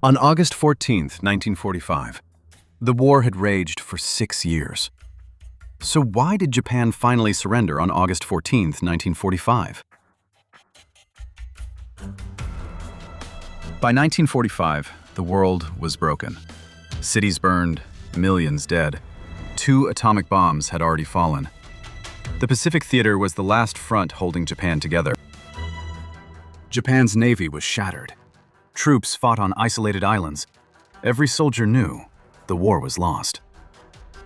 On August 14, 1945, the war had raged for 6 years. So why did Japan finally surrender on August 14, 1945? By 1945, the world was broken. Cities burned, millions dead. 2 atomic bombs had already fallen. The Pacific Theater was the last front holding Japan together. Japan's navy was shattered. Troops fought on isolated islands. Every soldier knew the war was lost.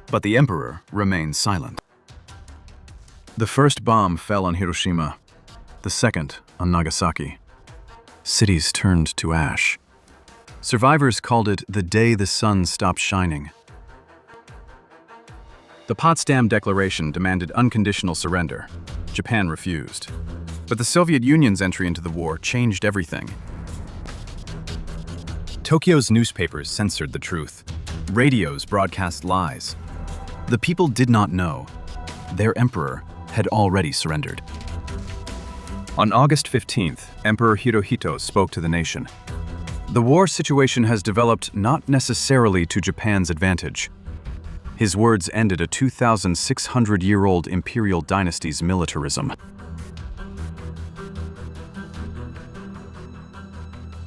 But the emperor remained silent. The first bomb fell on Hiroshima, the second on Nagasaki. Cities turned to ash. Survivors called it the day the sun stopped shining. The Potsdam Declaration demanded unconditional surrender. Japan refused. But the Soviet Union's entry into the war changed everything. Tokyo's newspapers censored the truth. Radios broadcast lies. The people did not know. Their emperor had already surrendered. On August 15th, Emperor Hirohito spoke to the nation. The war situation has developed not necessarily to Japan's advantage. His words ended a 2,600-year-old imperial dynasty's militarism.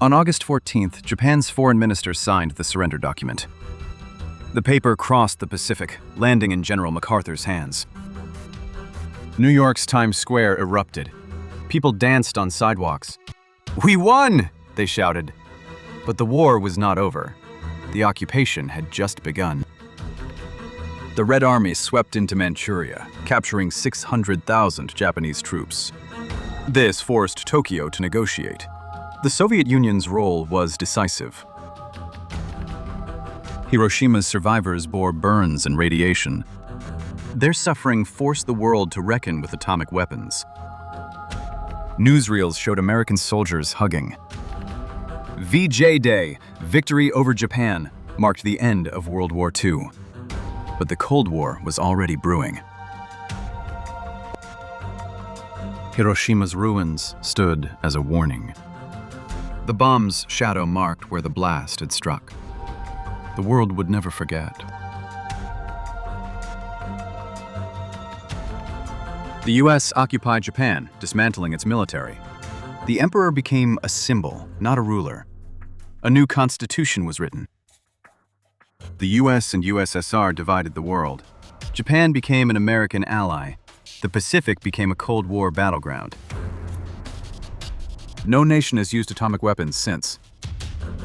On August 14th, Japan's foreign minister signed the surrender document. The paper crossed the Pacific, landing in General MacArthur's hands. New York's Times Square erupted. People danced on sidewalks. "We won!" they shouted. But the war was not over. The occupation had just begun. The Red Army swept into Manchuria, capturing 600,000 Japanese troops. This forced Tokyo to negotiate. The Soviet Union's role was decisive. Hiroshima's survivors bore burns and radiation. Their suffering forced the world to reckon with atomic weapons. Newsreels showed American soldiers hugging. VJday, Victory over Japan, marked the end of World War II. But the Cold War was already brewing. Hiroshima's ruins stood as a warning. The bomb's shadow marked where the blast had struck. The world would never forget. The US occupied Japan, dismantling its military. The emperor became a symbol, not a ruler. A new constitution was written. The US and USSR divided the world. Japan became an American ally. The Pacific became a Cold War battleground. No nation has used atomic weapons since.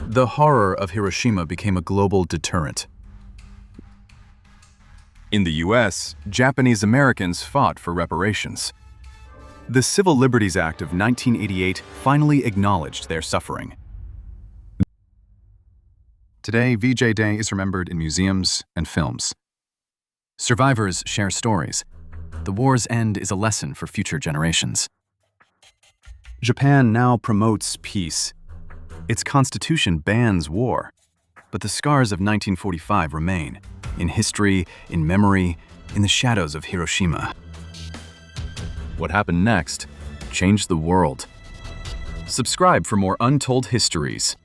The horror of Hiroshima became a global deterrent. In the US, Japanese Americans fought for reparations. The Civil Liberties Act of 1988 finally acknowledged their suffering. Today, VJ Day is remembered in museums and films. Survivors share stories. The war's end is a lesson for future generations. Japan now promotes peace. Its constitution bans war. But the scars of 1945 remain, in history, in memory, in the shadows of Hiroshima. What happened next changed the world. Subscribe for more untold histories.